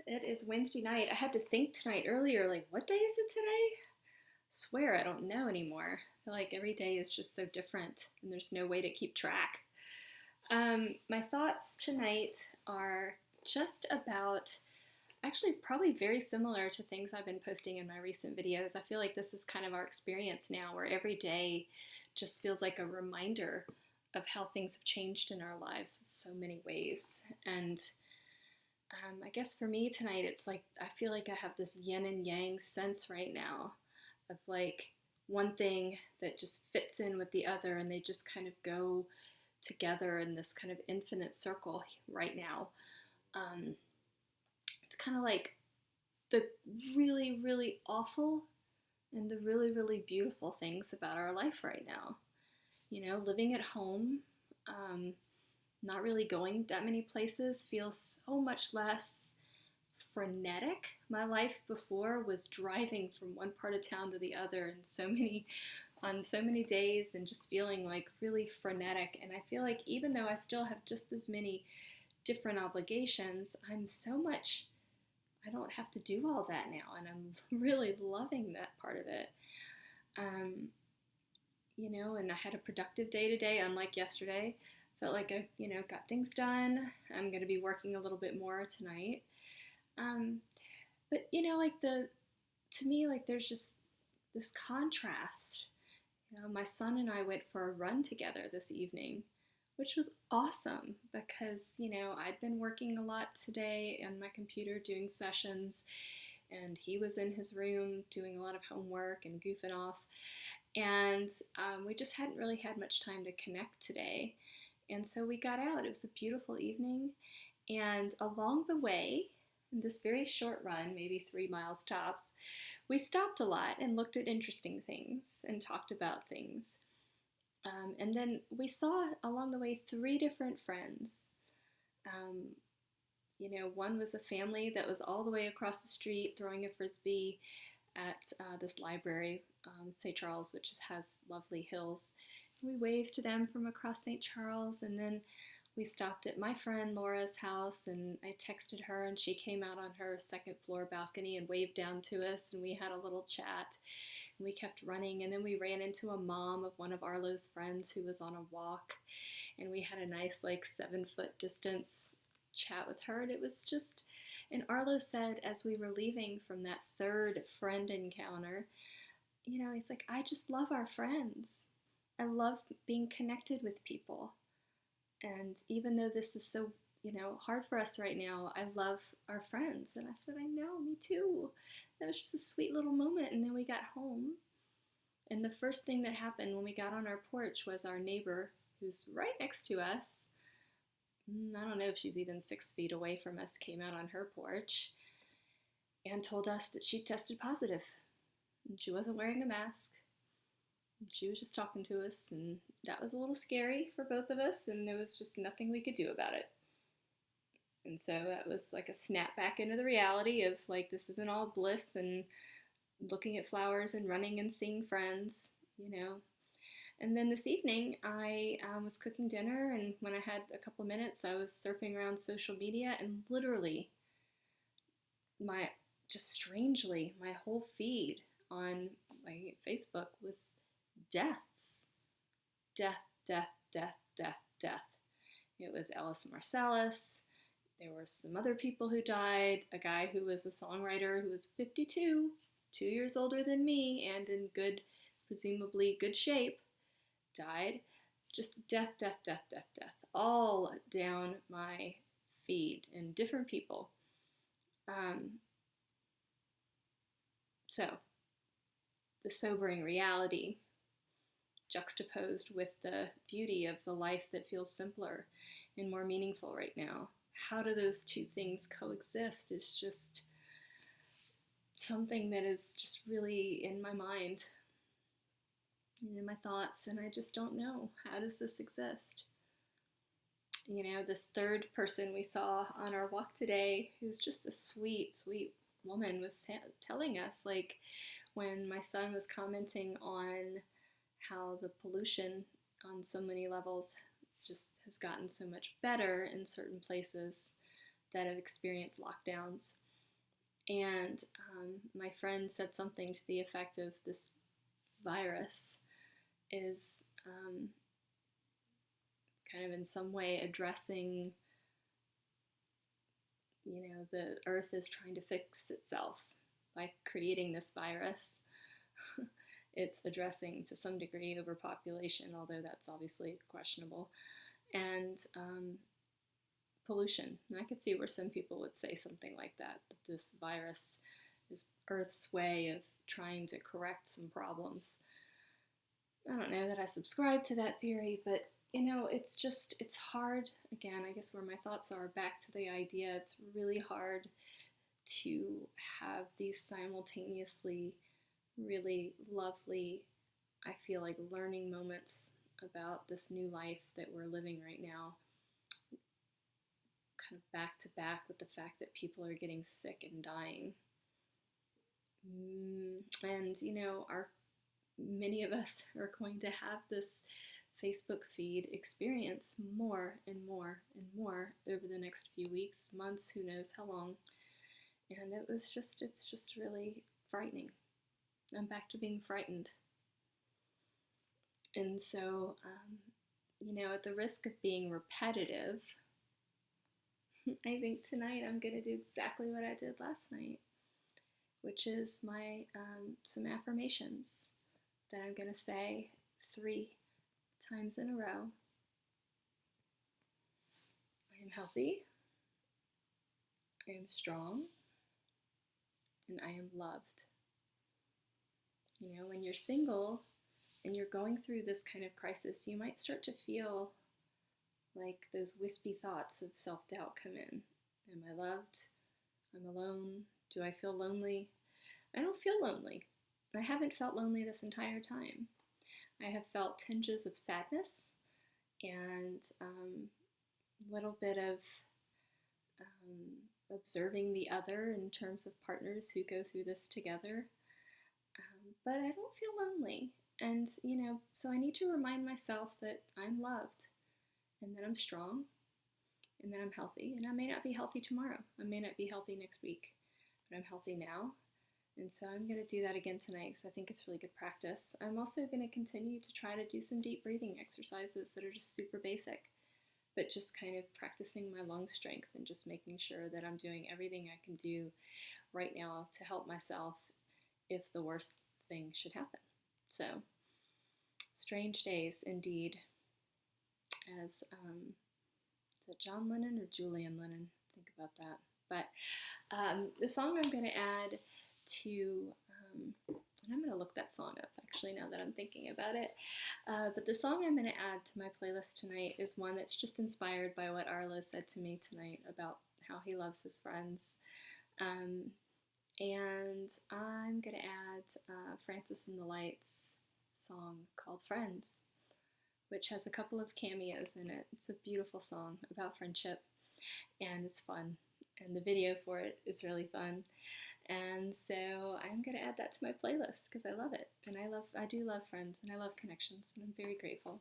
It is Wednesday night. I had to think tonight earlier, like, what day is it today? Swear I don't know anymore. I feel like every day is just so different and there's no way to keep track. My thoughts tonight are just about, actually, probably very similar to things I've been posting in my recent videos. I feel like this is kind of our experience now, where every day just feels like a reminder of how things have changed in our lives in so many ways. And I guess for me tonight, it's like I feel like I have this yin and yang sense right now of like one thing that just fits in with the other and they just kind of go together in this kind of infinite circle right now. Um, it's kind of like the really, really awful and the really, really beautiful things about our life right now. You know, living at home, um, not really going that many places feels so much less frenetic. My life before was driving from one part of town to the other and on so many days and just feeling like really frenetic. And I feel like even though I still have just as many different obligations, I don't have to do all that now. And I'm really loving that part of it. Um, and I had a productive day today, unlike yesterday. Felt like I, got things done. I'm going to be working a little bit more tonight. Um, but to me, like there's just this contrast. My son and I went for a run together this evening, which was awesome because, I'd been working a lot today on my computer doing sessions, and he was in his room doing a lot of homework and goofing off. And we just hadn't really had much time to connect today. And so we got out. It was a beautiful evening. And along the way, in this very short run, maybe 3 miles tops, we stopped a lot and looked at interesting things and talked about things. And then we saw along the way 3 different friends. Um, one was a family that was all the way across the street throwing a frisbee at this library, St. Charles, which has lovely hills. And we waved to them from across St. Charles, and then we stopped at my friend Laura's house, and I texted her, and she came out on her second floor balcony and waved down to us, and we had a little chat. And we kept running, and then we ran into a mom of one of Arlo's friends who was on a walk, and we had a nice, like, 7-foot distance chat with her, and it was just. And Arlo said, as we were leaving from that third friend encounter, he's like, I just love our friends. I love being connected with people. And even though this is so, hard for us right now, I love our friends. And I said, I know, me too. That was just a sweet little moment. And then we got home. And the first thing that happened when we got on our porch was our neighbor, who's right next to us. I don't know if she's even 6 feet away from us, came out on her porch and told us that she tested positive. And she wasn't wearing a mask. She was just talking to us, and that was a little scary for both of us, and there was just nothing we could do about it. And so that was like a snap back into the reality of like, this isn't all bliss and looking at flowers and running and seeing friends. And then this evening, I was cooking dinner, and when I had a couple minutes, I was surfing around social media, and literally, my whole feed on my Facebook was deaths. Death, death, death, death, death. It was Ellis Marsalis. There were some other people who died. A guy who was a songwriter who was 52, 2 years older than me, and in presumably good shape, died. Just death, death, death, death, death. All down my feed, and different people. So, the sobering reality juxtaposed with the beauty of the life that feels simpler and more meaningful right now. How do those two things coexist is just something that is just really in my mind and in my thoughts, and I just don't know. How does this exist? This third person we saw on our walk today, who's just a sweet, sweet woman, was telling us, like, when my son was commenting on how the pollution on so many levels just has gotten so much better in certain places that have experienced lockdowns. And my friend said something to the effect of this virus is kind of in some way addressing, the earth is trying to fix itself by creating this virus. It's addressing to some degree overpopulation, although that's obviously questionable, and pollution. And I could see where some people would say something like that this virus is Earth's way of trying to correct some problems. I don't know that I subscribe to that theory, but it's hard. Again, I guess where my thoughts are back to the idea, it's really hard to have these simultaneously really lovely, I feel like, learning moments about this new life that we're living right now, kind of back to back with the fact that people are getting sick and dying. And, many of us are going to have this Facebook feed experience more and more and more over the next few weeks, months, who knows how long. And it's just really frightening. I'm back to being frightened. And so, at the risk of being repetitive, I think tonight I'm going to do exactly what I did last night, which is my some affirmations that I'm going to say 3 times in a row. I am healthy, I am strong, and I am loved. When you're single and you're going through this kind of crisis, you might start to feel like those wispy thoughts of self-doubt come in. Am I loved? I'm alone. Do I feel lonely? I don't feel lonely. I haven't felt lonely this entire time. I have felt tinges of sadness and a little bit of observing the other in terms of partners who go through this together. But I don't feel lonely. And, so I need to remind myself that I'm loved and that I'm strong and that I'm healthy. And I may not be healthy tomorrow. I may not be healthy next week, but I'm healthy now. And so I'm going to do that again tonight because I think it's really good practice. I'm also going to continue to try to do some deep breathing exercises that are just super basic, but just kind of practicing my lung strength and just making sure that I'm doing everything I can do right now to help myself if the worst thing should happen. So, strange days indeed. As, is it John Lennon or Julian Lennon? Think about that. But the song I'm going to add to, and I'm going to look that song up actually now that I'm thinking about it. But the song I'm going to add to my playlist tonight is one that's just inspired by what Arlo said to me tonight about how he loves his friends. And I'm going to add Francis and the Lights song called Friends, which has a couple of cameos in it. It's a beautiful song about friendship, and it's fun. And the video for it is really fun. And so I'm going to add that to my playlist because I love it. And I do love friends, and I love connections, and I'm very grateful.